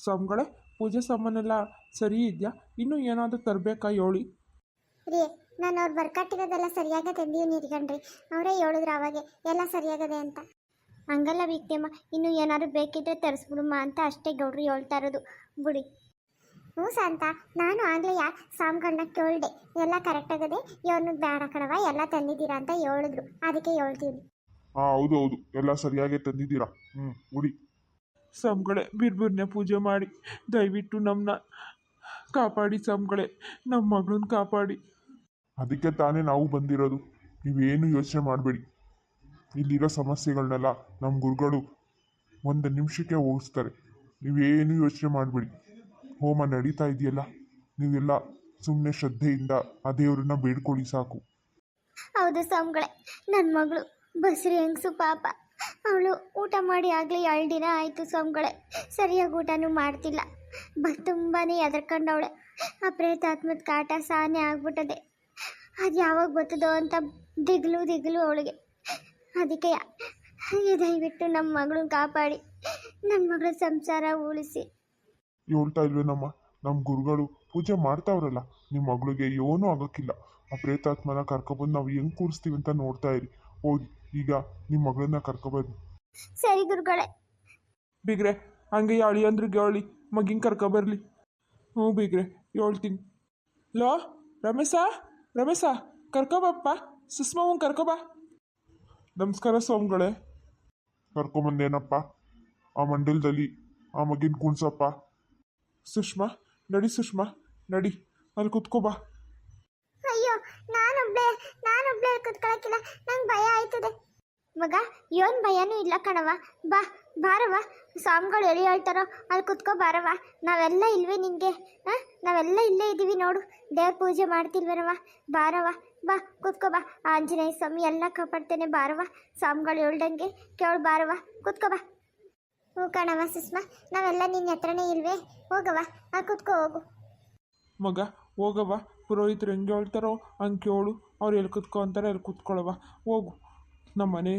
ಸ್ವಾಮಿಗಳೇ, ಪೂಜೆ ಸಾಮಾನೆಲ್ಲ ಸರಿ ಇದೆಯಾ? ಇನ್ನೂ ಏನಾದರೂ ತರಬೇಕಾ ಹೇಳಿ? ರೀ, ನಾನು ಅವ್ರು ಬರ್ಕಟ್ಟಿರೋದೆಲ್ಲ ಸರಿಯಾಗಿ ತಂದೀವಿ ನೀರ್ಗಣ್ರಿ. ಅವರೇ ಹೇಳಿದ್ರು ಅವಾಗೆ ಎಲ್ಲ ಸರಿಯಾಗದೆ ಅಂತ. ಹಂಗಲ್ಲ ವೀಕ್ತಿಯಮ್ಮ, ಇನ್ನು ಏನಾದ್ರು ಬೇಕಿದ್ರೆ ತರಿಸ್ಬಿಡಮ್ಮ ಅಂತ ಅಷ್ಟೇ ಗೌಡ್ರು ಹೇಳ್ತಾ ಇರೋದು ಬಿಡಿ. ಹ್ಞೂ ಶಾಂತ, ನಾನು ಆಗಲೇ ಸ್ವಾಮಿಗಳನ್ನ ಕೇಳಿದೆ, ಎಲ್ಲ ಕರೆಕ್ಟ್ ಆಗದೆ, ಇವನು ಬೇಡ ಕಣವ ಎಲ್ಲ ತಂದಿದ್ದೀರಾ ಅಂತ ಹೇಳಿದ್ರು, ಅದಕ್ಕೆ ಹೇಳ್ತೀವಿ. ಹಾಂ, ಹೌದು ಹೌದು, ಎಲ್ಲ ಸರಿಯಾಗಿ ತಂದಿದ್ದೀರಾ. ಉಡಿ. ಸ್ವಾಮಿಗಳೇ, ಬಿರ್ಬಿರ್ನೆ ಪೂಜೆ ಮಾಡಿ ದಯವಿಟ್ಟು ನಮ್ಮನ್ನ ಕಾಪಾಡಿ ಸ್ವಾಮಿಗಳೇ, ನಮ್ಮ ಮಗಳನ್ನ ಕಾಪಾಡಿ. ಅದಕ್ಕೆ ತಾನೇ ನಾವು ಬಂದಿರೋದು. ನೀವೇನು ಯೋಚನೆ ಮಾಡಬೇಡಿ. ಇಲ್ಲಿರೋ ಸಮಸ್ಯೆಗಳನ್ನೆಲ್ಲ ನಮ್ಮ ಗುರುಗಳು ಒಂದು ನಿಮಿಷಕ್ಕೆ ಹೋಗಿಸ್ತಾರೆ. ನೀವೇನು ಯೋಚನೆ ಮಾಡಬೇಡಿ. ಹೋಮ ನಡೀತಾ ಇದೆಯಲ್ಲ, ನೀವೆಲ್ಲ ಸುಮ್ಮನೆ ಶ್ರದ್ಧೆಯಿಂದ ಆ ದೇವರನ್ನ ಬೇಡ್ಕೊಳ್ಳಿ ಸಾಕು. ಹೌದು ಸ್ವಾಮಿಗಳೇ, ನನ್ನ ಮಗಳು ಬಸ್ರಿ ಹೆಂಗಸು ಪಾಪ, ಅವಳು ಊಟ ಮಾಡಿ ಆಗಲಿ 2 ದಿನ ಆಯಿತು ಸ್ವಾಮಿಗಳೇ, ಸರಿಯಾಗಿ ಊಟನೂ ಮಾಡ್ತಿಲ್ಲ. ತುಂಬಾ ಹೆದರ್ಕೊಂಡವಳೆ. ಆ ಪ್ರೇತಾತ್ಮದ ಕಾಟ ಸಾನೆ ಆಗ್ಬಿಟ್ಟದೆ. ಅದು ಯಾವಾಗ ಬರ್ತದೋ ಅಂತ ದಿಗ್ಲು ಅವಳಿಗೆ. ಅದಕ್ಕೆ ದಯವಿಟ್ಟು ನಮ್ಮ ಮಗಳನ್ನ ಕಾಪಾಡಿ, ನನ್ನ ಮಗಳ ಸಂಸಾರ ಉಳಿಸಿ. ಹೇಳ್ತಾ ಇಲ್ವೇನಮ್ಮ, ನಮ್ಮ ಗುರುಗಳು ಪೂಜೆ ಮಾಡ್ತಾವ್ರಲ್ಲ, ನಿಮ್ಮ ಮಗಳಿಗೆ ಏನೂ ಆಗೋಕ್ಕಿಲ್ಲ. ಆ ಪ್ರೇತಾತ್ಮನ ಕರ್ಕೊಬಂದು ನಾವು ಹೆಂಗೆ ಕೂರಿಸ್ತೀವಿ ಅಂತ ನೋಡ್ತಾ ಇರಿ. ಹೋಗಿ ಈಗ ನಿಮ್ಮ ಮಗಳನ್ನ ಕರ್ಕೊಬನ್ನಿ. ಸರಿ ಗುರುಗಳೇ. ಬಿಗ್ರೆ, ಹಂಗೆ ಅಳಿಯಂದ್ರಿಗೆ ಹೇಳಿ ಮಗಿನ ಕರ್ಕೊಬರ್ಲಿ. ಹ್ಞೂ ಬಿಗ್ರೆ, ಹೇಳ್ತೀನಿ. ಲೋ ರಮೇಶ ಕರ್ಕೊಬಪ್ಪ, ಸುಷ್ಮಾವನ್ ಕರ್ಕೊಬಾ. ನಮಸ್ಕಾರ ಸ್ವಾಮಿಗಳೇ. ಕರ್ಕೊಂಬಂದೇನಪ್ಪ, ಆ ಮಂಡಲದಲ್ಲಿ ಆ ಮಗಿನ ಕುಣ್ಸಪ್ಪ. ಸುಷ್ಮಾ ನಡಿ, ಅಲ್ಲಿ ಕುತ್ಕೋಬಾ. ಅಯ್ಯೋ, ನಾನೊಬ್ಳೆ ಕುತ್ಕೊಳಕ್ಕಿಲ್ಲ, ನಂಗೆ ಭಯ ಆಯ್ತದೆ. ಮಗ, ಏನು ಭಯನೂ ಇಲ್ಲ ಕಣವ, ಬಾರವ, ಸ್ವಾಮಿಗಳು ಎಲ್ಲಿ ಹೇಳ್ತಾರೋ ಅಲ್ಲಿ ಕುತ್ಕೋ ಬಾರವ. ನಾವೆಲ್ಲ ಇಲ್ವೇ ನಿನಗೆ? ನಾವೆಲ್ಲ ಇಲ್ಲೇ ಇದ್ದೀವಿ ನೋಡು, ದೇವ್ರ ಪೂಜೆ ಮಾಡ್ತಿಲ್ವೇನವ, ಬಾರವ, ಬಾ ಕುತ್ಕೋ ಬಾ. ಆಂಜನೇಯ ಸ್ವಾಮಿ ಎಲ್ಲ ಕಾಪಾಡ್ತೇನೆ, ಬಾರವ. ಸ್ವಾಮಿಗಳು ಹೇಳ್ದಂಗೆ ಕೇಳು, ಬಾರವ, ಕುತ್ಕೋ ಬಾ. ಹ್ಞೂ ಕಣವ ಸುಷ್ಮಾ, ನಾವೆಲ್ಲ ನಿನ್ನ ಹತ್ರನೇ ಇಲ್ವೇ, ಹೋಗವ, ಕುತ್ಕೋ ಹೋಗು. ಮಗ ಹೋಗವ, ಪುರೋಹಿತರು ಹೆಂಗೆ ಹೇಳ್ತಾರೋ ಹಂಗೆ ಕೇಳು, ಅವ್ರು ಎಲ್ಲಿ ಕುತ್ಕೊ ಅಂತಾರೆ ಅಲ್ಲಿ ಕುತ್ಕೊಳ್ಳವ. ಹೋಗು. ನಮ್ಮ ಮನೆ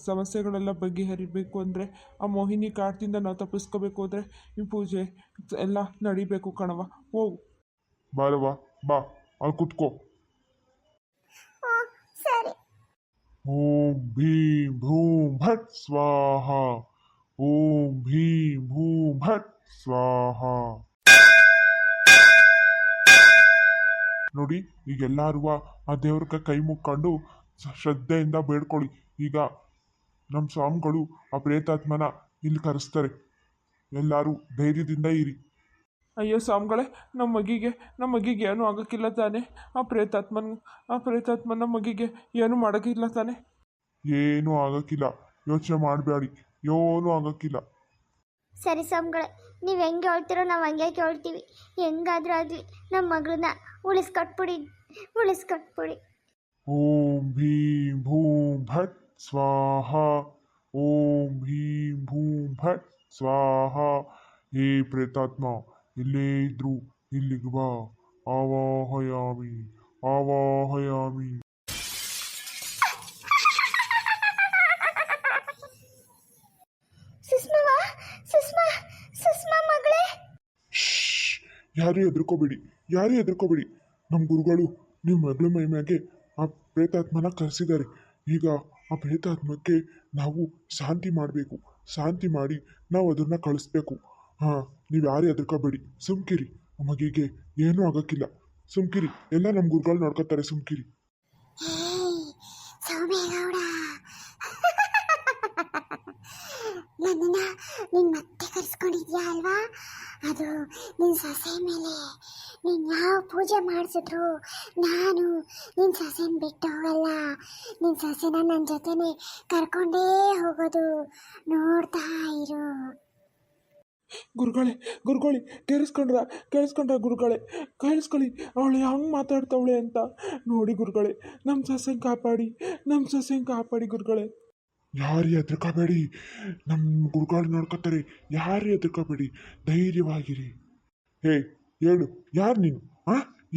ಸಮಸ್ಯೆಗಳೆಲ್ಲ ಬಗೆಹರಿಬೇಕು ಅಂದರೆ, ಆ ಮೋಹಿನಿ ಕಾಟದಿಂದ ನಾವು ತಪ್ಪಿಸ್ಕೋಬೇಕು ಅಂದರೆ ಈ ಪೂಜೆ ಎಲ್ಲ ನಡಿಬೇಕು ಕಣವ. ಹೋಗು. ಬಾರವ್ವ, ಬಾ, ಅಲ್ಲಿ ಕುತ್ಕೋ. ಸರಿ. ಓಂ ಭೀಂ ಭ್ರೂಂ ಭಟ್ ಸ್ವಾಹ. ಓಂ ಭೀಂ ಭೂಂ ಭಟ್ ಸ್ವಾಹ. ನೋಡಿ, ಈಗೆಲ್ಲರೂ ಆ ದೇವ್ರಿಗೆ ಕೈ ಮುಕ್ಕೊಂಡು ಶ್ರದ್ಧೆಯಿಂದ ಬೇಡ್ಕೊಳ್ಳಿ. ಈಗ ನಮ್ಮ ಸ್ವಾಮಿಗಳು ಆ ಪ್ರೇತಾತ್ಮನ ಇಲ್ಲಿ ಕರೆಸ್ತಾರೆ. ಎಲ್ಲರೂ ಧೈರ್ಯದಿಂದ ಇರಿ. ಅಯ್ಯೋ ಸ್ವಾಮಿಗಳೇ, ನಮ್ಮ ಮಗಿಗೆ ಏನೂ ಆಗೋಕ್ಕಿಲ್ಲ ತಾನೆ? ಆ ಪ್ರೇತಾತ್ಮನ ನಮ್ಮ ಮಗಿಗೆ ಏನೂ ಮಾಡೋಕ್ಕಿಲ್ಲ ತಾನೆ? ಏನೂ ಆಗೋಕ್ಕಿಲ್ಲ, ಯೋಚನೆ ಮಾಡಬೇಡಿ, ಏನೂ ಆಗೋಕ್ಕಿಲ್ಲ. ಸರಿ ಸ್ವಾಮಿಗಳೇ, ನೀವು ಹೆಂಗೆ ಹೇಳ್ತೀರೋ ನಾವು ಹಂಗೆ ಕೇಳ್ತೀವಿ. ಹೆಂಗಾದ್ರೂ ಆಗಲಿ ನಮ್ಮ ಮಗಳನ್ನ ಉಳಿಸ್ಕೊಟ್ಬಿಡಿ. ಓಂ ಭೀಂ ಭೂಂ ಭಟ್ ಸ್ವಾಹ. ಓಂ ಭೀಂ ಭೂಂ ಭಟ್ ಸ್ವಾಹ. ಹೇ ಪ್ರೇತಾತ್ಮ, ಇಲ್ಲೇ ಇದ್ರು ಇಲ್ಲಿಗೆ ಬಾ. ಆವಾಹಯಾಮಿ. ಸುಷ್ಮಾ ಮಗಳೇ. ಯಾರೂ ಹೆದರ್ಕೋಬೇಡಿ. ನಮ್ಮ ಗುರುಗಳು ನಿಮ್ಮ ಮಗಳ ಮೈ ಮ್ಯಾಗೆ ಆ ಪ್ರೇತಾತ್ಮನ ಕರೆಸಿದ್ದಾರೆ. ಈಗ ಆ ಪ್ರೇತಾತ್ಮಕ್ಕೆ ನಾವು ಶಾಂತಿ ಮಾಡಿ ನಾವು ಅದನ್ನು ಕಳಿಸ್ಬೇಕು. ನೀವು ಯಾರು ಹೆದರ್ಕೋಬೇಡಿ, ಸುಮ್ಕಿರಿ. ಮಗಿಗೆ ಏನೂ ಆಗೋಕ್ಕಿಲ್ಲ, ಸುಮ್ಕಿರಿ. ಎಲ್ಲ ನಮ್ಮ ಗುರುಗಳು ನೋಡ್ಕೊತಾರೆ, ಸುಮ್ಕಿರಿ. ಸೌಮೇಗೌಡ, ನನ್ನನ್ನ ನೀನು ಮತ್ತೆ ಕರೆಸ್ಕೊಂಡಿದ್ಯಾ ಅಲ್ವಾ? ಅದು ನಿನ್ನ ಸೊಸೆ ಮೇಲೆ ನೀನು ಯಾವ ಪೂಜೆ ಮಾಡಿಸಿದ್ರು ನಾನು ನಿನ್ನ ಸೊಸೆನ ಬಿಟ್ಟು ಹೋಗಲ್ಲ. ನಿನ್ನ ಸೊಸೆನ ನನ್ನ ಜೊತೆನೆ ಕರ್ಕೊಂಡೇ ಹೋಗೋದು, ನೋಡ್ತಾ ಇರು. ಗುರುಗಳೇ ಕೇಳಿಸ್ಕೊಂಡ್ರ ಗುರುಗಳೇ, ಕೇಳಿಸ್ಕೊಳ್ಳಿ, ಅವಳು ಹಂಗೆ ಮಾತಾಡ್ತಾವಳೆ ಅಂತ. ನೋಡಿ ಗುರುಗಳೇ, ನಮ್ಮ ಸೊಸೆನ ಕಾಪಾಡಿ ಗುರುಗಳೇ. ಯಾರು ಹೆದರ್ಕೋಬೇಡಿ, ನಮ್ಮ ಗುರುಗಳು ನೋಡ್ಕೋತಾರೆ. ಯಾರು ಹೆದರ್ಕೋಬೇಡಿ, ಧೈರ್ಯವಾಗಿರಿ. ಹೇ, ಹೇಳು, ಯಾರು ನೀನು?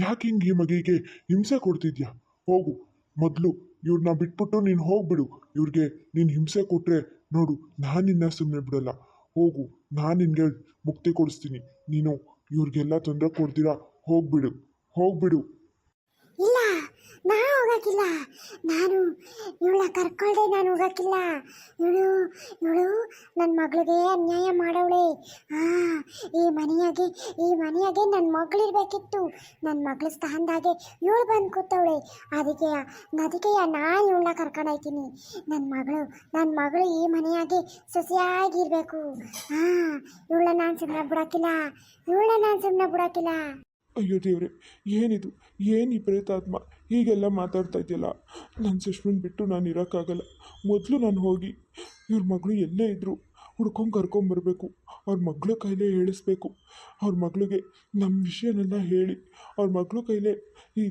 ಯಾಕೆ ಹಿಂಗೆ ಈ ಮಗಿಗೆ ಹಿಂಸೆ ಕೊಡ್ತಿದ್ಯಾ? ಹೋಗು, ಮೊದಲು ಇವ್ರನ್ನ ಬಿಟ್ಬಿಟ್ಟು ನೀನು ಹೋಗ್ಬಿಡು. ಇವ್ರಿಗೆ ನೀನು ಹಿಂಸೆ ಕೊಟ್ಟರೆ ನೋಡು, ನಾನು ನಿನ್ನ ಸುಮ್ಮನೆ ಬಿಡಲ್ಲ. ಹೋಗು, ನಾನು ನಿನಗೆ ಮುಕ್ತಿ ಕೊಡಿಸ್ತೀನಿ. ನೀನು ಇವ್ರಿಗೆಲ್ಲ ತೊಂದರೆ ಕೊಡ್ತೀರಾ, ಹೋಗ್ಬಿಡು, ಹೋಗ್ಬಿಡು. ಇಲ್ಲ, ನಾ ಹೋಗಕ್ಕಿಲ್ಲ. ನಾನು ಇವಳ ಕರ್ಕೊಳ್ದೆ ನಾನು ಹೋಗಕ್ಕಿಲ್ಲ. ಇವಳು ಇವಳು ನನ್ನ ಮಗಳಿಗೆ ಅನ್ಯಾಯ ಮಾಡವಳೆ. ಈ ಮನೆಯಾಗೆ ನನ್ನ ಮಗಳಿರ್ಬೇಕಿತ್ತು. ನನ್ನ ಮಗಳ ಸ್ಥಾನದಾಗೆ ಇವಳು ಬಂದು ಕೂತವಳೆ. ಅದಕ್ಕೆ ನಾನು ಇವಳನ್ನ ಕರ್ಕೊಂಡೋಯ್ತೀನಿ. ನನ್ನ ಮಗಳು ಈ ಮನೆಯಾಗೆ ಸೊಸೆಯಾಗಿರ್ಬೇಕು. ಇವಳನ್ನ ನಾನು ಸುಮ್ಮನೆ ಬಿಡೋಕ್ಕಿಲ್ಲ. ಅಯ್ಯೋ ದೇವ್ರೆ, ಏನಿದು, ಏನು ಈ ಪ್ರೇತಾತ್ಮ ಹೀಗೆಲ್ಲ ಮಾತಾಡ್ತಾ ಇದೆಯಲ್ಲ. ನನ್ನ ಸುಷ್ಮನ್ ಬಿಟ್ಟು ನಾನು ಇರೋಕ್ಕಾಗಲ್ಲ. ಮೊದಲು ನಾನು ಹೋಗಿ ಇವ್ರ ಮಗಳು ಎಲ್ಲೇ ಇದ್ದರೂ ಕರ್ಕೊಂಬರ್ಬೇಕು. ಅವ್ರ ಮಗಳ ಕೈಲೇ ಹೇಳಿಸ್ಬೇಕು. ಅವ್ರ ಮಗಳಿಗೆ ನಮ್ಮ ವಿಷಯನೆಲ್ಲ ಹೇಳಿ ಅವ್ರ ಮಗಳ ಕೈಲೇ ಈ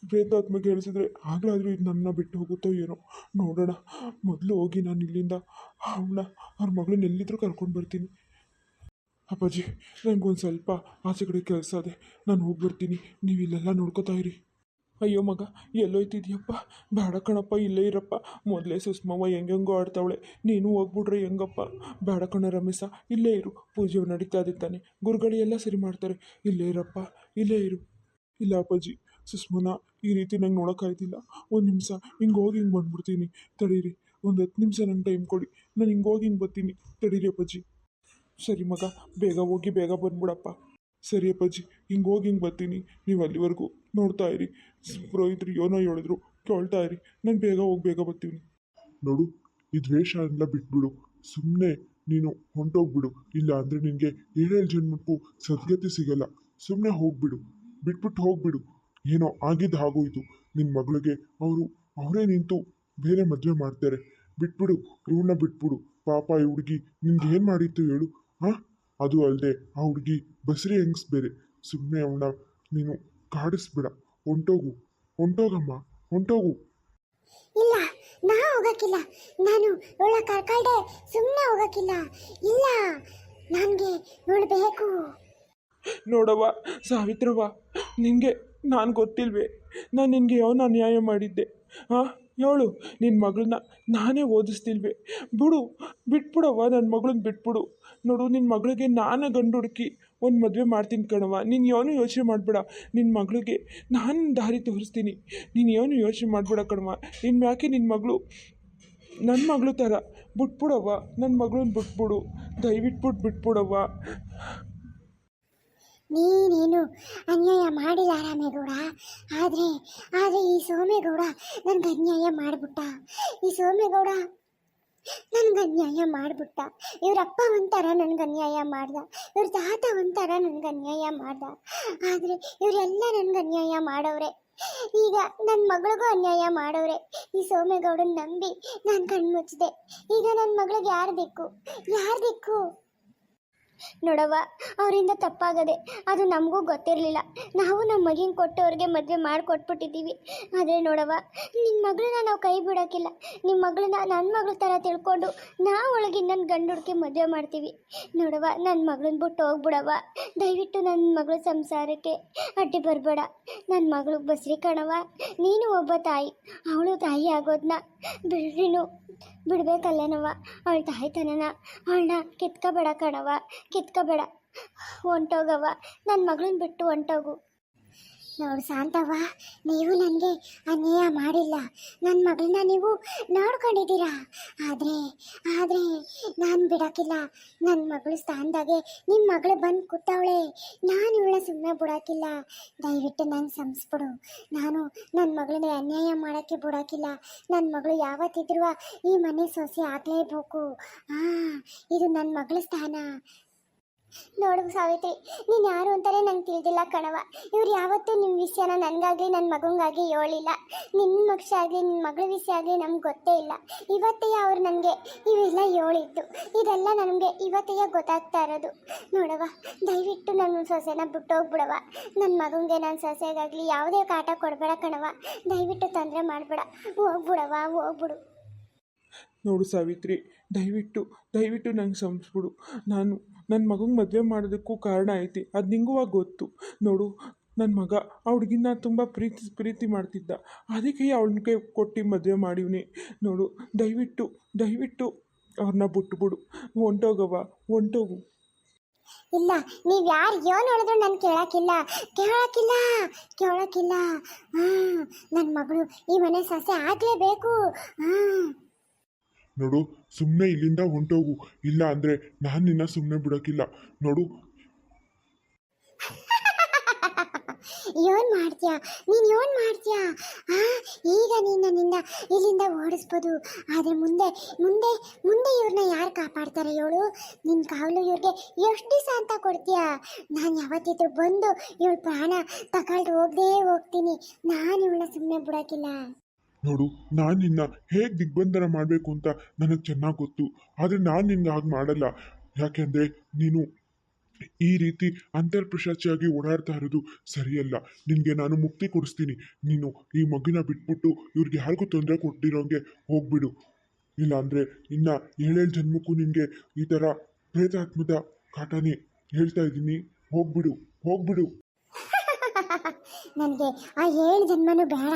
ಪ್ರೇತಾತ್ಮಗೆ ಹೇಳಿಸಿದ್ರೆ ಆಗಲಾದರೂ ಇದು ನನ್ನ ಬಿಟ್ಟು ಹೋಗುತ್ತೋ ಏನೋ ನೋಡೋಣ. ಮೊದಲು ಹೋಗಿ ನಾನು ಇಲ್ಲಿಂದ ಅವ್ರ ಮಗಳನ್ನ ಎಲ್ಲಿದ್ದರೂ ಕರ್ಕೊಂಡು ಬರ್ತೀನಿ. ಅಪ್ಪಾಜಿ, ನನಗೊಂದು ಸ್ವಲ್ಪ ಆಚೆ ಕಡೆ ಕೆಲಸ ಅದೇ, ನಾನು ಹೋಗಿ ಬರ್ತೀನಿ. ನೀವು ಇಲ್ಲೆಲ್ಲ ನೋಡ್ಕೋತಾ ಇರಿ. ಅಯ್ಯೋ ಮಗ, ಎಲ್ಲೋಯ್ತಿದ್ಯಪ್ಪ? ಬೇಡ ಕಣಪ್ಪ, ಇಲ್ಲೇ ಇರಪ್ಪ. ಮೊದಲೇ ಸುಷ್ಮವ್ವ ಹೆಂಗೆಂಗೋ ಆಡ್ತಾವಳೆ, ನೀನು ಹೋಗ್ಬಿಟ್ರೆ ಹೆಂಗಪ್ಪ? ಬೇಡ ಕಣ ರಮೇಶ, ಇಲ್ಲೇ ಇರು. ಪೂಜೆ ನಡೀತಾ ಇದೆ ತಾನೆ, ಗುರುಗಳು ಎಲ್ಲ ಸರಿ ಮಾಡ್ತಾರೆ. ಇಲ್ಲೇ ಇರಪ್ಪ, ಇಲ್ಲೇ ಇರು. ಇಲ್ಲ ಅಪ್ಪಾಜಿ, ಸುಷ್ಮನ ಈ ರೀತಿ ನಂಗೆ ನೋಡೋಕ್ಕಾಯ್ತಿಲ್ಲ. ಒಂದು ನಿಮಿಷ ಹಿಂಗೆ ಹೋಗಿ ಹಿಂಗೆ ಬಂದ್ಬಿಡ್ತೀನಿ, ತಡೀರಿ. ಒಂದು 10 ನಿಮಿಷ ನಂಗೆ ಟೈಮ್ ಕೊಡಿ, ನಾನು ಹಿಂಗೆ ಹೋಗಿ ಹಿಂಗೆ ಬರ್ತೀನಿ. ತಡೀರಿ ಅಪ್ಪಾಜಿ. ಸರಿ ಮಗ, ಬೇಗ ಹೋಗಿ ಬೇಗ ಬಂದ್ಬಿಡಪ್ಪ. ಸರಿ ಅಪ್ಪಾಜಿ, ಹಿಂಗೆ ಹೋಗಿ ಹಿಂಗೆ ಬರ್ತೀನಿ. ನೀವು ಅಲ್ಲಿವರೆಗೂ ನೋಡ್ತಾ ಇರಿ. ಪುರೋಹಿತರು ಏನೋ ಹೇಳಿದ್ರು, ಕೇಳ್ತಾ ಇರಿ. ನಾನು ಬೇಗ ಹೋಗಿ ಬೇಗ ಬರ್ತೀನಿ. ನೋಡು, ಈ ದ್ವೇಷ ಎಲ್ಲ ಬಿಟ್ಬಿಡು. ಸುಮ್ಮನೆ ನೀನು ಹೊಂಟೋಗ್ಬಿಡು. ಇಲ್ಲ ಅಂದರೆ ನಿನಗೆ 7 ಜನ್ಮಕ್ಕೂ ಸದ್ಗತಿ ಸಿಗಲ್ಲ. ಸುಮ್ಮನೆ ಹೋಗ್ಬಿಡು, ಬಿಟ್ಬಿಟ್ಟು ಹೋಗ್ಬಿಡು. ಏನೋ ಆಗಿದ್ದು ಆಗೋಯ್ತು. ನಿನ್ನ ಮಗಳಿಗೆ ಅವರೇ ನಿಂತು ಬೇರೆ ಮದುವೆ ಮಾಡ್ತಾರೆ. ಬಿಟ್ಬಿಡು, ಇವಳನ್ನ ಬಿಟ್ಬಿಡು. ಪಾಪ ಈ ಹುಡುಗಿ ನಿನ್ಗೆ ಏನು ಮಾಡಿತ್ತು ಹೇಳು? ಅದು ಅಲ್ಲದೆ ಆ ಹುಡುಗಿ ಬಸರಿ ಹೆಂಗ್ಸ್ ಬೇರೆ. ಸುಮ್ಮನೆ ಅವನ್ನ ನೀನು ಕಾಡಿಸ್ಬೇಡ. ಹೊಂಟೋಗಮ್ಮ, ಹೊಂಟೋಗು. ಇಲ್ಲ, ನಾ ಹೋಗಕ್ಕಿಲ್ಲ. ನಾನು ಇವಳ ಕರ್ಕೊಳ್ದೆ ಸುಮ್ಮನೆ ಹೋಗಕ್ಕಿಲ್ಲ. ಇಲ್ಲ, ನನಗೆ ಇವಳು ಬೇಕು. ನೋಡವ್ವ ಸಾವಿತ್ರವ್ವ, ನಿನಗೆ ನಾನು ಗೊತ್ತಿಲ್ವೇ? ನಾನು ನಿನಗೆ ಯಾವನ ಅನ್ಯಾಯ ಮಾಡಿದ್ದೆ? ಹೇಳು, ನಿನ್ನ ಮಗಳನ್ನ ನಾನೇ ಓದಿಸ್ತಿಲ್ವೇ? ಬಿಟ್ಬಿಡವ್ವ, ನನ್ನ ಮಗಳನ್ನ ಬಿಟ್ಬಿಡು. ನೋಡು, ನಿನ್ನ ಮಗಳಿಗೆ ನಾನೇ ಗಂಡು ಹುಡುಕಿ ಒಂದು ಮದುವೆ ಮಾಡ್ತೀನಿ ಕಣವ್ವ. ನೀನು ಏನೂ ಯೋಚನೆ ಮಾಡಬೇಡ. ನಿನ್ನ ಮಗಳಿಗೆ ನಾನು ದಾರಿ ತೋರಿಸ್ತೀನಿ. ನೀನು ಏನೂ ಯೋಚನೆ ಮಾಡಬೇಡ ಕಣವ್ವ. ನಿನ್ನ ಯಾಕೆ ನಿನ್ನ ಮಗಳು ನನ್ನ ಮಗಳು ಥರ. ಬಿಟ್ಬಿಡವ್ವ, ನನ್ನ ಮಗಳನ್ನ ಬಿಟ್ಬಿಡು. ದಯವಿಟ್ಟು ಬಿಟ್ಬಿಡವ್ವ. ನೀನೇನು ಅನ್ಯಾಯ ಮಾಡಿಲ್ಲ ರಾಮೇಗೌಡ. ಆದರೆ ಈ ಸೋಮೇಗೌಡ ನನಗೆ ಅನ್ಯಾಯ ಮಾಡಿಬಿಟ್ಟ. ಇವ್ರ ಅಪ್ಪ ಒಂಥರ ನನಗೆ ಅನ್ಯಾಯ ಮಾಡ್ದ, ಇವ್ರ ತಾತ ಒಂಥರ ನನಗೆ ಅನ್ಯಾಯ ಮಾಡ್ದ. ಆದರೆ ಇವರೆಲ್ಲ ನನಗೆ ಅನ್ಯಾಯ ಮಾಡವ್ರೆ. ಈಗ ನನ್ನ ಮಗಳಿಗೂ ಅನ್ಯಾಯ ಮಾಡವ್ರೆ. ಈ ಸೋಮೇಗೌಡನ ನಂಬಿ ನಾನು ಕಣ್ಮುಚ್ಚಿದೆ. ಈಗ ನನ್ನ ಮಗಳಿಗೆ ಯಾರು ದಿಕ್ಕು? ನೋಡವ್ವ, ಅವರಿಂದ ತಪ್ಪಾಗದೆ ಅದು ನಮಗೂ ಗೊತ್ತಿರಲಿಲ್ಲ. ನಾವು ನಮ್ಮ ಮಗಿನ ಕೊಟ್ಟು ಅವ್ರಿಗೆ ಮದುವೆ ಮಾಡಿಕೊಟ್ಬಿಟ್ಟಿದ್ದೀವಿ. ಆದರೆ ನೋಡವ್ವ, ನಿನ್ನ ಮಗಳನ್ನ ನಾವು ಕೈ ಬಿಡೋಕ್ಕಿಲ್ಲ. ನಿಮ್ಮ ಮಗಳನ್ನ ನನ್ನ ಮಗಳ ಥರ ತಿಳ್ಕೊಂಡು ನಾವು ಒಳಗೆ ನನ್ನ ಗಂಡು ಹುಡುಕಿ ಮದುವೆ ಮಾಡ್ತೀವಿ. ನೋಡವ್ವ, ನನ್ನ ಮಗಳನ್ನ ಬಿಟ್ಟು ಹೋಗ್ಬಿಡವ್ವ. ದಯವಿಟ್ಟು ನನ್ನ ಮಗಳ ಸಂಸಾರಕ್ಕೆ ಅಡ್ಡಿ ಬರಬೇಡ. ನನ್ನ ಮಗಳು ಬಸ್ರಿ ಕಣವ್ವ. ನೀನು ಒಬ್ಬ ತಾಯಿ, ಅವಳು ತಾಯಿ ಆಗೋದನ್ನ ಬಿಡಬೇಕಲ್ಲೇನವ್ವ? ಅವಳ ತಾಯ್ತನನ ಅವಳನ್ನ ಕಿತ್ಕೋಬೇಡ ಕಣವ್ವ, ಕಿತ್ಕೋಬೇಡ. ಹೊಂಟೋಗವ್ವ, ನನ್ನ ಮಗಳನ್ನ ಬಿಟ್ಟು ಹೊಂಟೋಗು. ನೋಡು ಶಾಂತವ್ವ, ನೀವು ನನಗೆ ಅನ್ಯಾಯ ಮಾಡಿಲ್ಲ. ನನ್ನ ಮಗಳನ್ನ ನೀವು ನೋಡ್ಕೊಂಡಿದ್ದೀರಾ. ಆದರೆ ನಾನು ಬಿಡೋಕ್ಕಿಲ್ಲ. ನನ್ನ ಮಗಳ ಸ್ಥಾನದಾಗೆ ನಿಮ್ಮ ಮಗಳು ಬಂದು ಕೂತವಳೆ. ನಾನು ಇವಳ ಸುಮ್ಮನೆ ಬಿಡೋಕ್ಕಿಲ್ಲ. ದಯವಿಟ್ಟು ನಾನು ಸಂಸ್ಬಿಡು. ನಾನು ನನ್ನ ಮಗಳನ್ನ ಅನ್ಯಾಯ ಮಾಡೋಕ್ಕೆ ಬಿಡೋಕ್ಕಿಲ್ಲ. ನನ್ನ ಮಗಳು ಯಾವತ್ತಿದ್ರೂ ಈ ಮನೆ ಸೊಸೆ ಆಗಲೇಬೇಕು. ಇದು ನನ್ನ ಮಗಳ ಸ್ಥಾನ. ನೋಡು ಸಾವಿತ್ರಿ, ನೀನು ಯಾರು ಅಂತಾನೆ ನಂಗೆ ತಿಳಿದಿಲ್ಲ ಕಣವ. ಇವ್ರು ಯಾವತ್ತೂ ನಿಮ್ಮ ವಿಷಯನ ನನಗಾಗಲಿ ನನ್ನ ಮಗನಿಗಾಗಿ ಹೇಳಿಲ್ಲ. ನಿನ್ನ ಮಕ್ಷ ಆಗಲಿ ನಿನ್ನ ಮಗಳ ವಿಷಯ ಆಗಲಿ ನಮ್ಗೆ ಗೊತ್ತೇ ಇಲ್ಲ. ಇವತ್ತೇ ಅವ್ರು ನನಗೆ ಇವೆಲ್ಲ ಹೇಳಿದ್ದು. ಇದೆಲ್ಲ ನನಗೆ ಇವತ್ತೇ ಗೊತ್ತಾಗ್ತಾ ಇರೋದು. ನೋಡವ, ದಯವಿಟ್ಟು ನನ್ನ ಸೊಸೆನ ಬಿಟ್ಟೋಗ್ಬಿಡವ. ನನ್ನ ಮಗನಿಗೆ ನನ್ನ ಸೊಸೆಗಾಗಲಿ ಯಾವುದೇ ಕಾಟ ಕೊಡಬೇಡ ಕಣವ. ದಯವಿಟ್ಟು ತೊಂದರೆ ಮಾಡಬೇಡ. ಹೋಗ್ಬಿಡು. ನೋಡು ಸಾವಿತ್ರಿ, ದಯವಿಟ್ಟು ನಂಗೆ ಸಂಸ್ಬಿಡು. ನಾನು ನನ್ನ ಮಗಂಗೆ ಮದುವೆ ಮಾಡೋದಕ್ಕೂ ಕಾರಣ ಐತಿ, ಅದು ನಿಂಗೂ ಗೊತ್ತು. ನೋಡು, ನನ್ನ ಮಗ ಆ ಹುಡುಗಿನ ತುಂಬ ಪ್ರೀತಿ ಮಾಡ್ತಿದ್ದ. ಅದಕ್ಕೆ ಅವಳಿಗೆ ಕೊಟ್ಟು ಮದುವೆ ಮಾಡಿವ್ನಿ. ನೋಡು, ದಯವಿಟ್ಟು ಅವ್ರನ್ನ ಬಿಟ್ಬಿಡು, ಹೊಂಟೋಗವ, ಹೊಂಟೋಗು. ಇಲ್ಲ, ನೀವು ಯಾರು ಏನು ಹೇಳಿದ್ರು ನಾನು ಕೇಳೋಕ್ಕಿಲ್ಲ. ನನ್ನ ಮಗಳು ಈ ಮನೆ ಸೊಸೆ ಆಗಲೇಬೇಕು. ನೋಡು, ಸುಮ್ಮನೆ ಇಲ್ಲಿಂದ ಹೊಂಟೋಗು, ಇಲ್ಲ ಅಂದರೆ ನಾನು ನಿನ್ನ ಸುಮ್ಮನೆ ಬಿಡೋಕ್ಕಿಲ್ಲ. ನೋಡು, ಏನು ಮಾಡ್ತೀಯಾ ಈಗ ನನ್ನಿಂದ ಇಲ್ಲಿಂದ ಓಡಿಸ್ಬೋದು, ಆದರೆ ಮುಂದೆ ಮುಂದೆ ಮುಂದೆ ಇವ್ರನ್ನ ಯಾರು ಕಾಪಾಡ್ತಾರೆ ಹೇಳು? ನಿನ್ನ ಕಾವಲು ಇವ್ರಿಗೆ ಎಷ್ಟು ದಿವಸ ಅಂತ ಕೊಡ್ತೀಯಾ? ನಾನು ಯಾವತ್ತಿದ್ರು ಬಂದು ಇವಳ ಪ್ರಾಣ ತಗೊಳ್ದು ಹೋಗ್ತೀನಿ. ನಾನು ಇವಳನ್ನ ಸುಮ್ಮನೆ ಬಿಡೋಕ್ಕಿಲ್ಲ. ನೋಡು, ನಾನು ನಿನ್ನ ಹೇಗೆ ದಿಗ್ಬಂಧನ ಮಾಡಬೇಕು ಅಂತ ನನಗೆ ಚೆನ್ನಾಗಿ ಗೊತ್ತು. ಆದರೆ ನಾನು ನಿನ್ಗೆ ಹಾಗೆ ಮಾಡಲ್ಲ. ಯಾಕೆಂದರೆ ನೀನು ಈ ರೀತಿ ಅಂತರ್ಪ್ರಶಾಚಿಯಾಗಿ ಓಡಾಡ್ತಾ ಇರೋದು ಸರಿಯಲ್ಲ. ನಿನಗೆ ನಾನು ಮುಕ್ತಿ ಕೊಡಿಸ್ತೀನಿ. ನೀನು ಈ ಮಗುನ ಬಿಟ್ಬಿಟ್ಟು ಇವ್ರಿಗೆ ಯಾರಿಗೂ ತೊಂದರೆ ಕೊಟ್ಟಿರೋಂಗೆ ಹೋಗ್ಬಿಡು. ಇಲ್ಲಾಂದರೆ ಇನ್ನು 7 ಜನ್ಮಕ್ಕೂ ನಿನಗೆ ಈ ಥರ ಪ್ರೇತಾತ್ಮದ ಕಾಟನೇ ಹೇಳ್ತಾ ಇದ್ದೀನಿ. ಹೋಗ್ಬಿಡು. ನನಗೆ ಆ 7 ಜನ್ಮನೂ ಬೇಡ.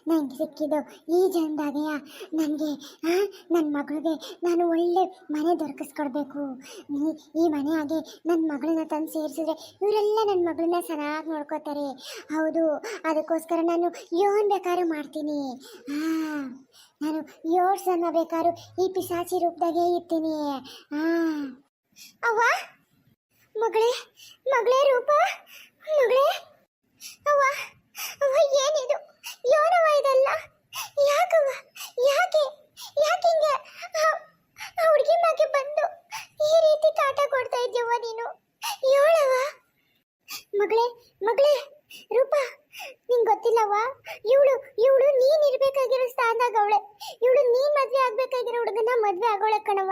ನನಗೆ ಸಿಕ್ಕಿದ್ದು ಈ ಜನ್ಮದಾಗೆಯ ನನಗೆ ನನ್ನ ಮಗಳಿಗೆ ನಾನು ಒಳ್ಳೆ ಮನೆ ದೊರಕಿಸ್ಕೊಡ್ಬೇಕು. ಈ ಮನೆಯಾಗೆ ನನ್ನ ಮಗಳನ್ನ ತಂದು ಸೇರಿಸಿದ್ರೆ ಇವರೆಲ್ಲ ನನ್ನ ಮಗಳನ್ನ ಚೆನ್ನಾಗಿ ನೋಡ್ಕೋತಾರೆ. ಹೌದು, ಅದಕ್ಕೋಸ್ಕರ ನಾನು ಏನು ಬೇಕಾದ್ರೂ ಮಾಡ್ತೀನಿ. ನಾನು 7 ಜನ್ಮ ಬೇಕಾದ್ರೂ ಈ ಪಿಶಾಚಿ ರೂಪದಾಗೆ ಇರ್ತೀನಿ. ಅವ್ವ, ಮಗಳೇ ರೂಪ, ಅವ್ವ ಏನಿದು? ಏನವ್ವ ಇದೆಲ್ಲ? ಯಾಕವ್ವ? ಯಾಕೆ ಹಿಂಗೆ ಆ ಹುಡುಗಿ ಮಗೆ ಬಂದು ಈ ರೀತಿ ಕಾಟ ಕೊಡ್ತಾ ಇದ್ದೀವ ನೀನು? ಹೇಳವ್ವ. ಮಗಳೇ ರೂಪ, ನಿಂಗೆ ಗೊತ್ತಿಲ್ಲವ್ವ, ಇವಳು ನೀನ್ ಇರ್ಬೇಕಾಗಿರೋ ಸ್ಥಾನದಾಗ ಅವಳೆ. ಇವಳು ನೀನ್ ಮದ್ವೆ ಆಗ್ಬೇಕಾಗಿರೋ ಹುಡುಗನ ಮದ್ವೆ ಆಗೋಳೆ ಕಣವ.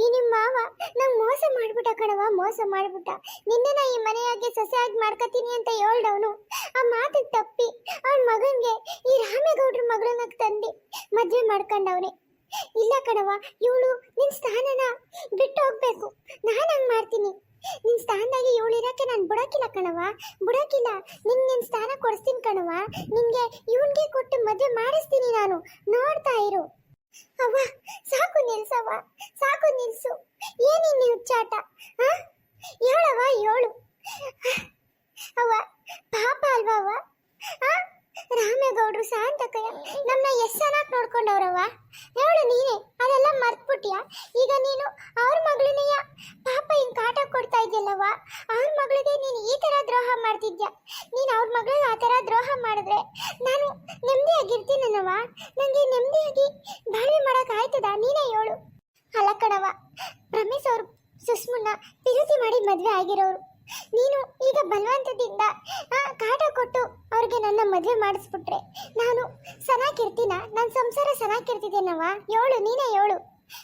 ಈ ನಿಮ್ಮ ಮಾವ ನಂಗೆ ಮೋಸ ಮಾಡ್ಬಿಟ್ಟ ಕಣವ, ಮೋಸ ಮಾಡ್ಬಿಟ್ಟ. ನಿನ್ನೆ ಈ ಮನೆಯಾಗೆ ಸೊಸೆಯಾಗಿ ಮಾಡ್ಕೊತೀನಿ ಅಂತ ಹೇಳ್ದವನು ಆ ಮಾತಿಗೆ ತಪ್ಪಿ ಅವನ ಮಗನ್ಗೆ ಈ ರಾಮೇಗೌಡ್ರ ಮಗಳನ್ನ ತಂದು ಮದ್ವೆ ಮಾಡ್ಕೊಂಡವನೆ. ಇಲ್ಲ ಕಣವ, ಇವಳು ನಿನ್ ಸ್ಥಾನನ ಬಿಟ್ಟು ಹೋಗ್ಬೇಕು. ನಾನು ಹಂಗೆ ಮಾಡ್ತೀನಿ. ನಿನ್ ಸ್ಥಾನದಾಗಿ ಇವಳು ಇರಕ್ಕೆ ನಾನು ಬಿಡೋಕಿಲ್ಲ ಕಣವ, ಬಿಡೋಕಿಲ್ಲ. ನಿನ್ ಸ್ಥಾನ ಕೊಡಿಸ್ತೀನಿ ಕಣವ. ನಿನ್ಗೆ ಇವನ್ಗೆ ಕೊಟ್ಟು ಮದುವೆ ಮಾಡಿಸ್ತೀನಿ ನಾನು, ನೋಡ್ತಾ ಇರು. ಅವ್ವ ಸಾಕು ನಿಲ್ಸವ್ವ, ಸಾಕು ನಿಲ್ಸು. ಏನಿನ್ ಹುಚ್ಚಾಟ? ಹೇಳವ್ವ, ಹೇಳು. ಅವ್ವ ಪಾಪ ಅಲ್ವಾ ಅವ್ವ? ರಾಮೇಗೌಡ್ರು ಶಾಂತಕಯ್ಯ ನಮ್ಮನ್ನ ಎಷ್ಟು ಚೆನ್ನಾಗಿ ನೋಡ್ಕೊಂಡವ್ರವ್ವ. ಹೇಳು ನೀನೆ, ಅದೆಲ್ಲ ಮರ್ತ್ಬಿಟ್ಯಾ? ಈಗ ನೀನು ಅವ್ರ ಮಗಳನ್ನೆಯ ಪಾಪ ಹಿಂಗೆ ಕಾಟ ಕೊಡ್ತಾ ಇದೆಯಲ್ಲವ್ವ. ಅವ್ರ ಮಗಳಿಗೆ ನೀನು ಈ ಥರ ದ್ರೋಹ ಮಾಡ್ತಿದ್ಯಾ. ನೀನು ಅವ್ರ ಮಗಳಿಗೆ ಆ ಥರ ದ್ರೋಹ ಮಾಡಿದ್ರೆ ನಾನು ನೆಮ್ಮದಿಯಾಗಿರ್ತೀನವ? ನನಗೆ ನೆಮ್ಮದಿಯಾಗಿ ಬಾಳ್ವೆ ಮಾಡೋಕೆ ಆಯ್ತದ? ನೀನೇ ಹೇಳು. ಅಲ್ಲ ಕಣವ, ರಮೇಶ್ ಅವರು ಸುಷ್ಮನ್ನ ಪ್ರೀತಿ ಮಾಡಿ ಮದುವೆ ಆಗಿರೋರು. ನೀನು ಈಗ ಬಲವಂತದಿಂದ ಕಾಟ ಕೊಟ್ಟು ಅವ್ರಿಗೆ ನನ್ನ ಮದುವೆ ಮಾಡಿಸ್ಬಿಟ್ರೆ ನಾನು ಚೆನ್ನಾಗಿರ್ತೀನ? ನನ್ನ ಸಂಸಾರ ಚೆನ್ನಾಗಿರ್ತಿದ್ದೇನವ? ಹೇಳು, ನೀನೇ ಹೇಳು.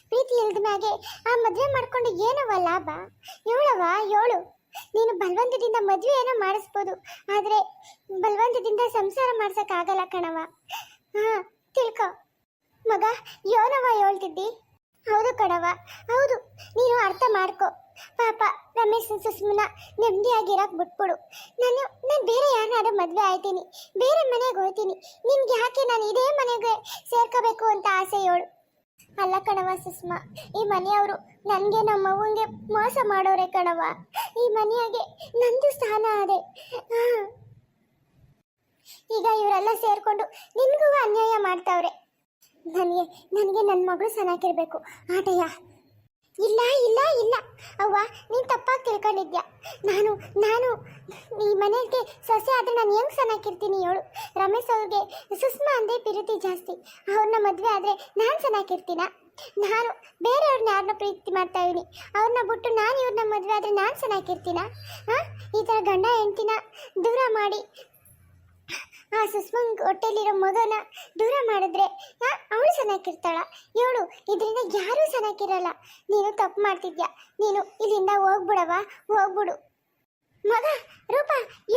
ಪ್ರೀತಿ ಇಲ್ದ ಮ್ಯಾಗೆ ಆ ಮದುವೆ ಮಾಡ್ಕೊಂಡು ಏನವ ಲಾಭ? ಹೇಳು. ನೀನು ಬಲವಂತದಿಂದ ಮದುವೆ ಏನೋ ಮಾಡಿಸ್ಬೋದು, ಆದರೆ ಬಲವಂತದಿಂದ ಸಂಸಾರ ಮಾಡ್ಸೋಕ್ಕಾಗಲ್ಲ ಕಣವ. ತಿಳ್ಕೊ ಮಗ. ಏನವ ಹೇಳ್ತಿದ್ದಿ? ಹೌದು ಕಣವ, ಹೌದು. ನೀನು ಅರ್ಥ ಮಾಡ್ಕೊ. ಪಾಪ ರಮೇಶ್ ಸುಷ್ಮನ ನೆಮ್ಮದಿಯಾಗಿರಕ್ಕೆ ಬಿಟ್ಬಿಡು. ನಾನು ಬೇರೆ ಯಾರನ್ನಾದ್ರೂ ಮದುವೆ ಆಯ್ತೀನಿ, ಬೇರೆ ಮನೆಗೆ ಹೋಗ್ತೀನಿ. ನಿನ್ಗೆ ಯಾಕೆ ನಾನು ಇದೇ ಮನೆಗೆ ಸೇರ್ಕೋಬೇಕು ಅಂತ ಆಸೆ ಹೇಳು. ಅಲ್ಲ ಕಣವ ಸುಷ್ಮಾ, ಈ ಮನೆಯವರು ನನಗೆ ನಮ್ಮ ಅವ್ವಂಗೆ ಮೋಸ ಮಾಡೋರೆ ಕಣವ. ಈ ಮನೆಯಾಗೆ ನಂದು ಸ್ಥಾನ ಅದೇ. ಈಗ ಇವರೆಲ್ಲ ಸೇರ್ಕೊಂಡು ನಿನ್ಗೂ ಅನ್ಯಾಯ ಮಾಡ್ತಾವ್ರೆ. ನನಗೆ ನನ್ನ ಮಗಳು ಚೆನ್ನಾಗಿರ್ಬೇಕು. ಆಟಯ್ಯ, ಇಲ್ಲ ಅವ್ವ, ನೀನು ತಪ್ಪಾಗಿ ತಿಳ್ಕೊಂಡಿದ್ಯಾ. ನಾನು ಈ ಮನೆಗೆ ಸೊಸೆ ಆದರೆ ನಾನು ಹೆಂಗೆ ಚೆನ್ನಾಗಿರ್ತೀನಿ ಹೇಳು? ರಮೇಶ್ ಅವ್ರಿಗೆ ಸುಷ್ಮಾ ಅಂದರೆ ಪ್ರೀತಿ ಜಾಸ್ತಿ. ಅವ್ರನ್ನ ಮದುವೆ ಆದರೆ ನಾನು ಚೆನ್ನಾಗಿರ್ತೀನ? ನಾನು ಬೇರೆಯವ್ರನ್ನ ಯಾರನ್ನ ಪ್ರೀತಿ ಮಾಡ್ತಾ ಇದ್ದೀನಿ, ಅವ್ರನ್ನ ಬಿಟ್ಟು ನಾನು ಇವ್ರನ್ನ ಮದುವೆ ಆದರೆ ನಾನು ಚೆನ್ನಾಗಿರ್ತೀನ? ಈ ಥರ ಗಂಡ ಹೆಂಡ್ತಿನ ದೂರ ಮಾಡಿ ಆ ಸುಷ್ಮಂಗ್ ಹೊಟ್ಟೆಲಿರೋ ಮಗನ ದೂರ ಮಾಡಿದ್ರೆ ಅವಳು ಚೆನ್ನಾಗಿರ್ತಾಳ ಹೇಳು? ಇದರಿಂದ ಯಾರೂ ಚೆನ್ನಾಗಿರಲ್ಲ. ನೀನು ತಪ್ಪು ಮಾಡ್ತಿದ್ಯಾ. ನೀನು ಇಲ್ಲಿಂದ ಹೋಗ್ಬಿಡು ಮಗ. ರೂಪ,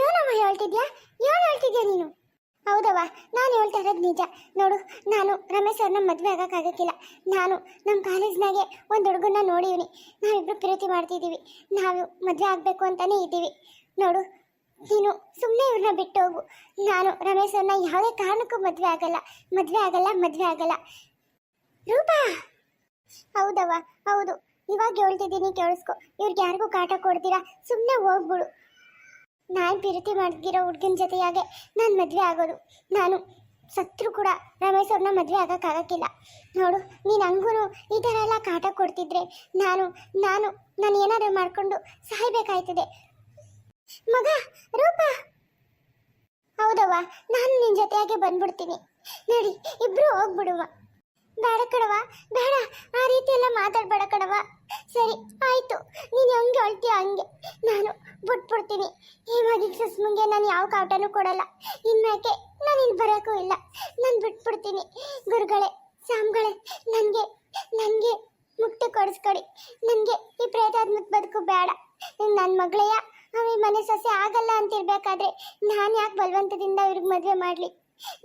ಏನವ ಹೇಳ್ತಿದ್ಯಾ ನೀನು? ಹೌದವ್ವ, ನಾನು ಹೇಳ್ತಾ ಇರೋದು ನಿಜ. ನೋಡು, ನಾನು ರಮೇಶ್ ಅವ್ರನ್ನ ಮದುವೆ ಆಗೋಕ್ಕಾಗಕ್ಕಿಲ್ಲ. ನಾನು ನಮ್ಮ ಕಾಲೇಜ್ನಾಗೆ ಒಂದು ಹುಡುಗನ್ನ ನೋಡಿವ್ನಿ. ನಾವಿಬ್ರು ಪ್ರೀತಿ ಮಾಡ್ತಿದ್ದೀವಿ. ನಾವು ಮದುವೆ ಆಗಬೇಕು ಅಂತಲೇ ಇದ್ದೀವಿ. ನೋಡು, ನೀನು ಸುಮ್ಮನೆ ಇವ್ರನ್ನ ಬಿಟ್ಟು ಹೋಗು. ನಾನು ರಮೇಶ್ ಅವ್ರನ್ನ ಯಾವುದೇ ಕಾರಣಕ್ಕೂ ಮದುವೆ ಆಗಲ್ಲ. ರೂಪಾ, ಹೌದವ್ವ, ಹೌದು. ಇವಾಗ ಹೇಳ್ತಿದ್ದೀನಿ ಕೇಳಿಸ್ಕೊ. ಇವ್ರಿಗೆ ಯಾರಿಗೂ ಕಾಟ ಕೊಡ್ತೀರಾ, ಸುಮ್ಮನೆ ಹೋಗ್ಬಿಡು. ನಾನು ಪ್ರೀತಿ ಮಾಡ್ತಿರೋ ಹುಡ್ಗನ ಜೊತೆಯಾಗೆ ನಾನು ಮದುವೆ ಆಗೋದು. ನಾನು ಸತ್ರು ಕೂಡ ರಮೇಶ್ ಅವ್ರನ್ನ ಮದುವೆ ಆಗೋಕ್ಕಾಗಕ್ಕಿಲ್ಲ. ನೋಡು, ನೀನು ಹಂಗೂ ಈ ಥರ ಎಲ್ಲ ಕಾಟ ಕೊಡ್ತಿದ್ರೆ ನಾನು ನಾನು ನಾನು ಏನಾದರೂ ಮಾಡ್ಕೊಂಡು ಸಾಯ್ಬೇಕಾಯ್ತದೆ. ಮಗ ರೂಪ, ಹೌದವ್ವ, ನಾನು ನಿನ್ನ ಜೊತೆಯಾಗೆ ಬಂದ್ಬಿಡ್ತೀನಿ. ನಡಿ, ಇಬ್ರು ಹೋಗ್ಬಿಡುವ. ಬೇಡ ಕಣವ, ಬೇಡ, ಆ ರೀತಿ ಎಲ್ಲ ಮಾತಾಡ್ಬೇಡ ಕಣವ. ಸರಿ ಆಯ್ತು, ನೀನು ಹೆಂಗೆ ಹೇಳ್ತೀಯ ಹಂಗೆ ನಾನು ಬಿಟ್ಬಿಡ್ತೀನಿ. ಇವಾಗ ಸುಸ್ಮಂಗೆ ನಾನು ಯಾವ ಕಾಟನೂ ಕೊಡಲ್ಲ. ಇನ್ಮ್ಯಾಕೆ ನಾನು ಇಲ್ಲಿ ಬರೋಕ್ಕೂ ಇಲ್ಲ. ನಾನು ಬಿಟ್ಬಿಡ್ತೀನಿ. ಗುರುಗಳೇ, ಸ್ವಾಮಿಗಳೇ, ನನಗೆ ನನಗೆ ಮುಕ್ತಿ ಕೊಡಿಸ್ಕೊಡಿ. ನನಗೆ ಈ ಪ್ರೇತಾತ್ಮಕ ಬದುಕು ಬೇಡ. ನನ್ನ ಮಗಳೆಯ ಅವ ಈ ಮನೆ ಸೊಸೆ ಆಗಲ್ಲ ಅಂತಿರ್ಬೇಕಾದ್ರೆ ನಾನು ಯಾಕೆ ಬಲವಂತದಿಂದ ಇವ್ರಿಗೆ ಮದುವೆ ಮಾಡಲಿ?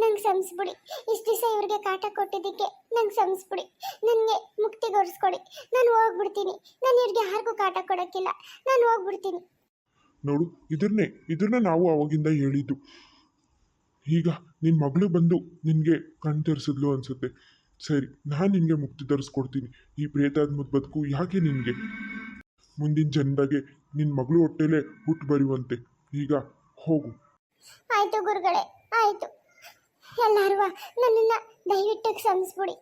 ನಂಗೆ ಸಂಸ್ಬಿಡಿ. ಇಷ್ಟು ದಿವಸ ಇವ್ರಿಗೆ ಕಾಟ ಕೊಟ್ಟಿದ್ದಕ್ಕೆ ನಂಗೆ ಸಂಸ್ಬಿಡಿ. ನನಗೆ ಮುಕ್ತಿಗೊಳಿಸ್ಕೊಡಿ. ನಾನು ಹೋಗ್ಬಿಡ್ತೀನಿ. ನಾನು ಇವ್ರಿಗೆ ಯಾರಿಗೂ ಕಾಟ ಕೊಡೋಕ್ಕಿಲ್ಲ. ನಾನು ಹೋಗ್ಬಿಡ್ತೀನಿ. ನೋಡು, ಇದನ್ನ ನಾವು ಅವಾಗಿಂದ ಹೇಳಿದ್ದು. ಈಗ ನಿನ್ನ ಮಗಳು ಬಂದು ನಿನಗೆ ಕಣ್ ತೆರೆಸಿದ್ಲು ಅನ್ಸುತ್ತೆ. ಸರಿ, ನಾನು ನಿನಗೆ ಮುಕ್ತಿ ತರಿಸ್ಕೊಡ್ತೀನಿ. ಈ ಪ್ರೇತಾತ್ಮದ ಬದುಕು ಯಾಕೆ ನಿನಗೆ? ಮುಂದಿನ ಜನ್ಮದಾಗೆ ನಿನ್ನ ಮಗಳು ಹೊಟ್ಟೆಲೇ ಹುಟ್ಟು ಬರುವಂತೆ. ಈಗ ಹೋಗು. ಆಯ್ತು ಗುರುಗಳೇ, ಆಯ್ತು. ಎಲ್ಲರೂ ನನ್ನನ್ನು ದಯವಿಟ್ಟು ಕ್ಷಮಿಸ್ಬಿಡಿ.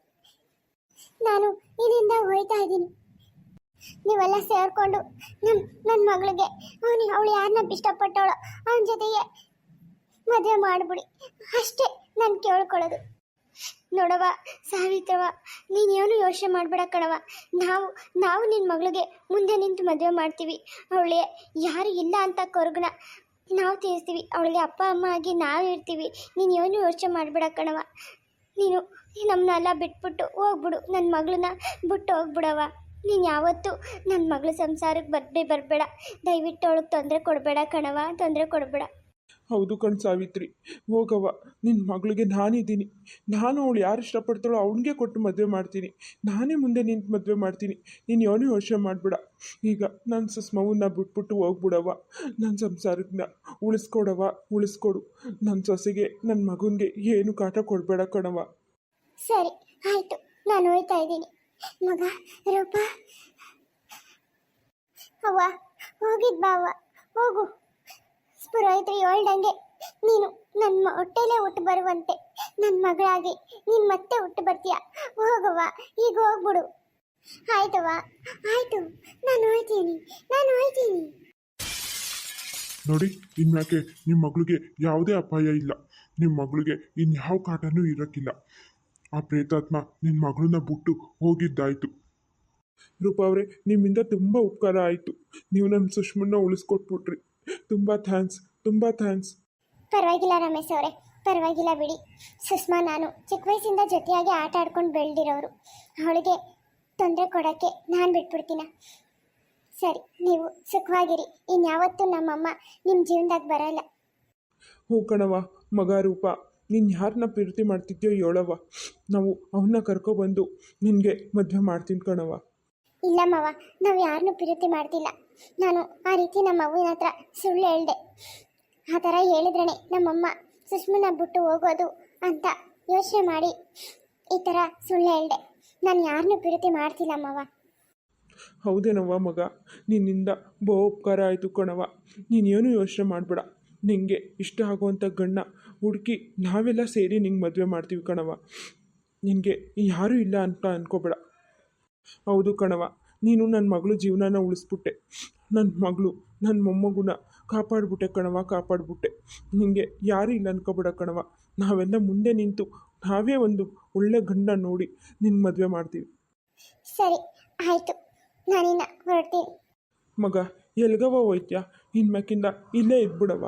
ನಾನು ಇಲ್ಲಿಂದ ಹೋಯ್ತಾ ಇದ್ದೀನಿ. ನೀವೆಲ್ಲ ಸೇರಿಕೊಂಡು ನನ್ನ ಮಗಳಿಗೆ ಅವಳು ಯಾರನ್ನ ಇಷ್ಟಪಟ್ಟವಳೋ ಅವನ ಜೊತೆಗೆ ಮದುವೆ ಮಾಡಿಬಿಡಿ. ಅಷ್ಟೇ ನಾನು ಕೇಳ್ಕೊಳ್ಳೋದು. ನೋಡವ ಸಾವಿತ್ರವ, ನೀನೇನು ಯೋಚನೆ ಮಾಡಬೇಡ ಕಣವ. ನಾವು ನಿನ್ನ ಮಗಳಿಗೆ ಮುಂದೆ ನಿಂತು ಮದುವೆ ಮಾಡ್ತೀವಿ. ಅವಳಿಗೆ ಯಾರು ಇಲ್ಲ ಅಂತ ಕೊರಗನ ನಾವು ತೀರಿಸ್ತೀವಿ. ಅವಳಿಗೆ ಅಪ್ಪ ಅಮ್ಮ ಆಗಿ ನಾವು ಇರ್ತೀವಿ. ನೀನು ಏನು ಯೋಚನೆ ಮಾಡಬೇಡ ಕಣವ. ನೀನು ನಮ್ಮನ್ನೆಲ್ಲ ಬಿಟ್ಬಿಟ್ಟು ಹೋಗ್ಬಿಡು. ನನ್ನ ಮಗಳನ್ನ ಬಿಟ್ಟು ಹೋಗ್ಬಿಡವ. ನೀನು ಯಾವತ್ತೂ ನನ್ನ ಮಗಳ ಸಂಸಾರಕ್ಕೆ ಬರಬೇಡ. ದಯವಿಟ್ಟು ಅವಳಿಗೆ ತೊಂದರೆ ಕೊಡಬೇಡ ಕಣವ, ತೊಂದರೆ ಕೊಡಬೇಡ. ಹೌದು ಕಣ್ ಸಾವಿತ್ರಿ, ಹೋಗವ್ವ. ನಿನ್ನ ಮಗಳಿಗೆ ನಾನಿದ್ದೀನಿ. ನಾನು ಅವಳು ಯಾರು ಇಷ್ಟಪಡ್ತಾಳೋ ಅವನಿಗೆ ಕೊಟ್ಟು ಮದುವೆ ಮಾಡ್ತೀನಿ. ನಾನೇ ಮುಂದೆ ನಿಂತು ಮದುವೆ ಮಾಡ್ತೀನಿ. ನೀನು ಏನೂ ಯೋಚನೆ ಮಾಡಬೇಡ. ಈಗ ನನ್ನ ಸುಸ್ಮವನ್ನ ಬಿಟ್ಬಿಟ್ಟು ಹೋಗ್ಬಿಡವ. ನನ್ನ ಸಂಸಾರಕ್ಕೆ ಉಳಿಸ್ಕೊಡು. ನನ್ನ ಸೊಸೆಗೆ, ನನ್ನ ಮಗನಿಗೆ ಏನು ಕಾಟ ಕೊಡಬೇಡ ಕಣವ. ಸರಿ ಆಯಿತು, ನಾನು ಹೋಯ್ತಾ ಇದ್ದೀನಿ. ಮಗ ರೂಪ, ಅವ್ವ ಹೋಗಿದ್ ಬಾ ಅವ್ವ, ಹೋಗು. ಪುರೋಹಿತರು ಹೇಳ್ದಂಗೆ ನೀನು ನನ್ನ ಹೊಟ್ಟೆಲೇ ಹುಟ್ಟು ಬರುವಂತೆ ನನ್ನ ಮಗಳಾಗಿ ನೀನು ಮತ್ತೆ ಹುಟ್ಟು ಬರ್ತೀಯ. ಹೋಗವ್ವ, ಈಗ ಹೋಗ್ಬಿಡು. ಆಯ್ತವ್ವ, ಆಯಿತು, ನಾನು ಹೋಯ್ತೀನಿ. ನೋಡಿ, ಇನ್ಮ್ಯಾಕೆ ನಿಮ್ಮ ಮಗಳಿಗೆ ಯಾವುದೇ ಅಪಾಯ ಇಲ್ಲ. ನಿಮ್ಮ ಮಗಳಿಗೆ ಇನ್ಯಾವ ಕಾಟನೂ ಇರೋಕ್ಕಿಲ್ಲ. ಆ ಪ್ರೇತಾತ್ಮ ನಿನ್ನ ಮಗಳನ್ನ ಬಿಟ್ಟು ಹೋಗಿದ್ದಾಯ್ತು. ರೂಪ ಅವರೇ, ನಿಮ್ಮಿಂದ ತುಂಬ ಉಪಕಾರ ಆಯಿತು. ನೀವು ನಮ್ಮ ಸುಷ್ಮನ್ನ ಉಳಿಸ್ಕೊಟ್ಬಿಟ್ರಿ. ತುಂಬ ಥ್ಯಾಂಕ್ಸ್. ಪರವಾಗಿಲ್ಲ ರಮೇಶ್ ಅವರೇ, ಪರವಾಗಿಲ್ಲ ಬಿಡಿ. ಸುಷ್ಮಾ ನಾನು ಚಿಕ್ಕ ವಯಸ್ಸಿಂದ ಜೊತೆಯಾಗಿ ಆಟ ಆಡ್ಕೊಂಡು ಬೆಳೆದಿರೋರು. ಅವಳಿಗೆ ತೊಂದರೆ ಕೊಡೋಕ್ಕೆ ನಾನು ಬಿಟ್ಬಿಡ್ತೀನ? ಸರಿ, ನೀವು ಸುಖವಾಗಿರಿ. ಇನ್ಯಾವತ್ತೂ ನಮ್ಮಮ್ಮ ನಿಮ್ಮ ಜೀವನದಾಗ ಬರಲ್ಲ. ಹ್ಞೂ ಕಣವ. ಮಗ ರೂಪ, ನೀನು ಯಾರನ್ನ ಪ್ರೀತಿ ಮಾಡ್ತಿದ್ಯೋ ಹೇಳವ. ನಾವು ಅವನ್ನ ಕರ್ಕೊಬಂದು ನಿನಗೆ ಮದುವೆ ಮಾಡ್ತೀನಿ ಕಣವ. ಇಲ್ಲ ಮಾವ, ನಾವು ಯಾರನ್ನೂ ಪ್ರೀತಿ ಮಾಡ್ತಿಲ್ಲ. ನಾನು ಆ ರೀತಿ ನಮ್ಮ ಅವ್ವನ ಹತ್ರ ಸುಳ್ಳು ಹೇಳ್ದೆ. ಆ ಥರ ಹೇಳಿದ್ರೇ ನಮ್ಮಮ್ಮ ಸುಷ್ಮನ ಬಿಟ್ಟು ಹೋಗೋದು ಅಂತ ಯೋಚನೆ ಮಾಡಿ ಈ ಥರ ಸುಳ್ಳು ಹೇಳ್ದೆ. ನಾನು ಯಾರನ್ನೂ ಪ್ರೀತಿ ಮಾಡ್ತಿಲ್ಲ ಮಾವ. ಹೌದೇನವ್ವ ಮಗ, ನಿನ್ನಿಂದ ಬಹು ಉಪಕಾರ ಆಯಿತು ಕಣವ. ನೀನೇನು ಯೋಚನೆ ಮಾಡಬೇಡ. ನಿನಗೆ ಇಷ್ಟ ಆಗುವಂಥ ಗಂಡ ಹುಡುಕಿ ನಾವೆಲ್ಲ ಸೇರಿ ನಿಂಗೆ ಮದುವೆ ಮಾಡ್ತೀವಿ ಕಣವ. ನಿನಗೆ ಯಾರೂ ಇಲ್ಲ ಅಂತ ಅನ್ಕೋಬೇಡ. ಹೌದು ಕಣವ, ನೀನು ನನ್ನ ಮಗಳು ಜೀವನನ ಉಳಿಸ್ಬಿಟ್ಟೆ. ನನ್ನ ಮೊಮ್ಮಗುನ ಕಾಪಾಡ್ಬಿಟ್ಟೆ ಕಣವ, ಕಾಪಾಡ್ಬಿಟ್ಟೆ. ನಿನಗೆ ಯಾರೂ ಇಲ್ಲ ಅನ್ಕೋಬೇಡ ಕಣವ. ನಾವೆಲ್ಲ ಮುಂದೆ ನಿಂತು ನಾವೇ ಒಂದು ಒಳ್ಳೆ ಗಂಡ ನೋಡಿ ನಿನ್ನ ಮದುವೆ ಮಾಡ್ತೀವಿ. ಸರಿ ಆಯಿತು, ನಾನಿನ್ನ ಹೊರಡ್ತೀನಿ. ಮಗ, ಎಲ್ಗವ ಹೋಯ್ತ್ಯಾ? ಇನ್ಮ್ಯಾಕಿಂದ ಇಲ್ಲೇ ಇದ್ಬಿಡವ.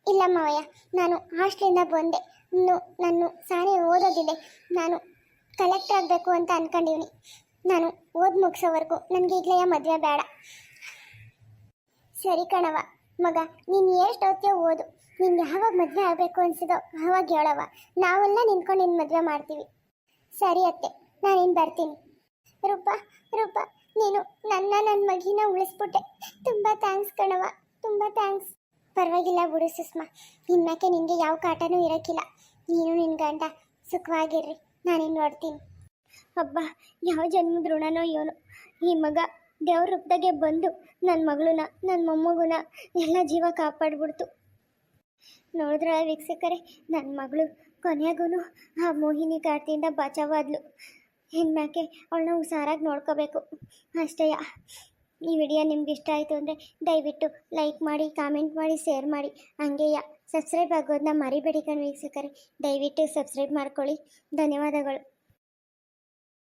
ಇಲ್ಲ ಮಾವಯ್ಯ, ನಾನು ಹಾಸ್ಟ್ಲಿಂದ ಬಂದೆ. ನಾನು ಸಾರಿ ಓದೋದಿಲ್ಲ. ನಾನು ಕಲೆಕ್ಟರ್ ಆಗಬೇಕು ಅಂತ ಅನ್ಕೊಂಡಿವ್ನಿ. ನಾನು ಓದ್ ಮುಗಿಸೋವರೆಗೂ ನನಗೆ ಈಗಲೇ ಮದುವೆ ಬೇಡ. ಸರಿ ಕಣವ ಮಗ, ನೀನು ಎಷ್ಟು ಓದ್ತೀಯೋ ಓದು. ನಿನ್ಗೆ ಯಾವಾಗ ಮದುವೆ ಆಗಬೇಕು ಅನ್ಸಿದೋ ಆವಾಗ ಹೇಳವ. ನಾವೆಲ್ಲ ನಿಂತ್ಕೊಂಡು ನಿನ್ನ ಮದುವೆ ಮಾಡ್ತೀವಿ. ಸರಿ ಅತ್ತೆ, ನಾನಿನ್ನು ಬರ್ತೀನಿ. ರೂಪ, ನೀನು ನನ್ನ ಮಗಿನ ಉಳಿಸ್ಬಿಟ್ಟೆ. ತುಂಬ ಥ್ಯಾಂಕ್ಸ್ ಕಣವ, ತುಂಬ ಥ್ಯಾಂಕ್ಸ್. ಪರವಾಗಿಲ್ಲ ಬಿಡು ಸುಷ್ಮಾ, ಇನ್ಮ್ಯಾಕೆ ನಿನಗೆ ಯಾವ ಕಾಟನೂ ಇರೋಕ್ಕಿಲ್ಲ. ನೀನು ನಿನ್ನ ಗಂಡ ಸುಖವಾಗಿರ್ರಿ. ನಾನಿನ್ನು ನೋಡ್ತೀನಿ. ಹಬ್ಬ ಯಾವ ಜನ್ಮದ ಋಣನೋ ಏನೋ ಈ ಮಗ ದೇವ್ರ ರೂಪದಾಗೆ ಬಂದು ನನ್ನ ಮಗಳನ್ನ ನನ್ನ ಮೊಮ್ಮಗುನ ಎಲ್ಲ ಜೀವ ಕಾಪಾಡ್ಬಿಡ್ತು. ನೋಡಿದ್ರೆ ವೀಕ್ಷಕರೇ, ನನ್ನ ಮಗಳು ಕೊನೆಗೂ ಆ ಮೋಹಿನಿ ಕಾಡ್ತಿಯಿಂದ ಬಚಾವಾದ್ಲು. ಇನ್ಮ್ಯಾಕೆ ಅವಳನ್ನ ಹುಷಾರಾಗಿ ನೋಡ್ಕೋಬೇಕು ಅಷ್ಟೇಯ. ಈ ವಿಡಿಯೋ ನಿಮ್ಗೆ ಇಷ್ಟ ಆಯಿತು ಅಂದರೆ ದಯವಿಟ್ಟು ಲೈಕ್ ಮಾಡಿ, ಕಾಮೆಂಟ್ ಮಾಡಿ, ಶೇರ್ ಮಾಡಿ. ಹಂಗೆಯ ಸಬ್ಸ್ಕ್ರೈಬ್ ಆಗೋದನ್ನ ಮರಿಬೇಡಿ ಕಣ್ ವೀಕ್ಷಕರೇ. ದಯವಿಟ್ಟು ಸಬ್ಸ್ಕ್ರೈಬ್ ಮಾಡ್ಕೊಳ್ಳಿ. ಧನ್ಯವಾದಗಳು.